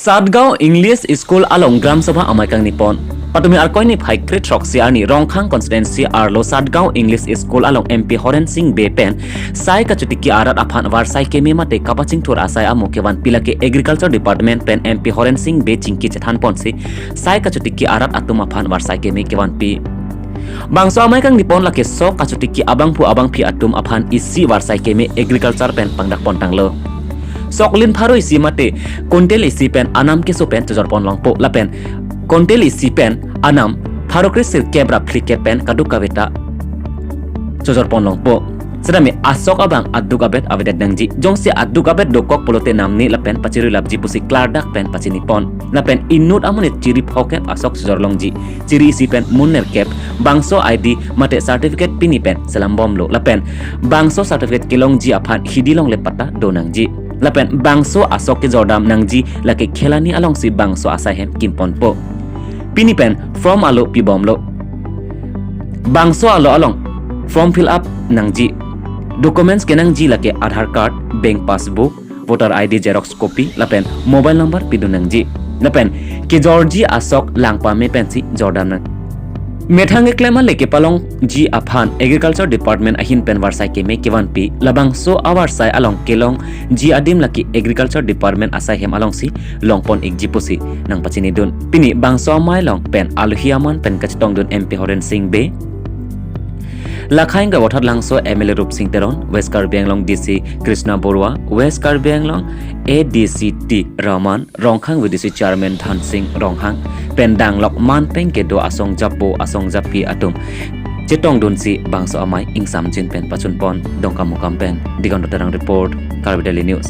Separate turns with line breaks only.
Satgaon English School along Gram Sabha amai kangni pon. Patumi arkoi ni phai krit roksi arni rongkhang constituency arlo Satgaon English School along MP Horen Singh Be pen sai ka chutiki arat aphan war sai kemi mate kapaching thur asai amu kewan pilake agriculture department pen MP Horen Singh Be chingki chethan pon si sai ka chutiki arat atum aphan war sai kemi kewan pi bangso amai kang nipon lake so ka chutiki abang phi atum aphan isi war sai kemi agriculture pen pangdak pon tanglo Soklin pharo isi mate kontel isi pen anam ke so pen chojor pon longpo lapen kontel isi pen anam pharo krisir kebra flike pen kaduka beta chojor pon longpo sedami asok abang aduk abet abedet dangji jongsi aduk abet dokok polote namni lapen paciru labji pusi klardak pen pacini pon lapen inut amune ciri phokep asok chojor longji ciri isi pen munner kep bangso ID mate certificate pini pen selam bomlo lapen bangso certificate kilongji aphan hidilong lepata donangji lapen bangso asok ke jordam nangji lake khelani along si bangso asahem kimpon po pini pen from alo pi bomlo bangso alo along form fill up nangji documents ke nangji lake Aadhaar card bank passbook voter ID xerox copy lapen mobile number pidu nangji lapen ke jorji asok langpa me pensi jordam nang Methang eklema leke palong ji aphan agriculture department ahin pen warsai ke me kewan pi labang so awar sai along kelong ji adim laki agriculture department asai hem along si longpon ek ji pusi nang pachini dun pini bangso mai long pen aluhiaman pen kachitong dun MP Horen Singh Be Lakhain ga wathar langso MLA Rup Singh Teron West Karbi Anglong DC Krishna Borwa West Karbi Anglong ADCT Rahman Rongkhang VDC Chairman Than Singh Ronghang Pendang Lok Man Peng Kedo Asong Japo Asong Japi Atum Chetong Dun si bangso amai ingsam jin pen pachun pon dongkam mukam pen digon dotarang report Karbi Daily News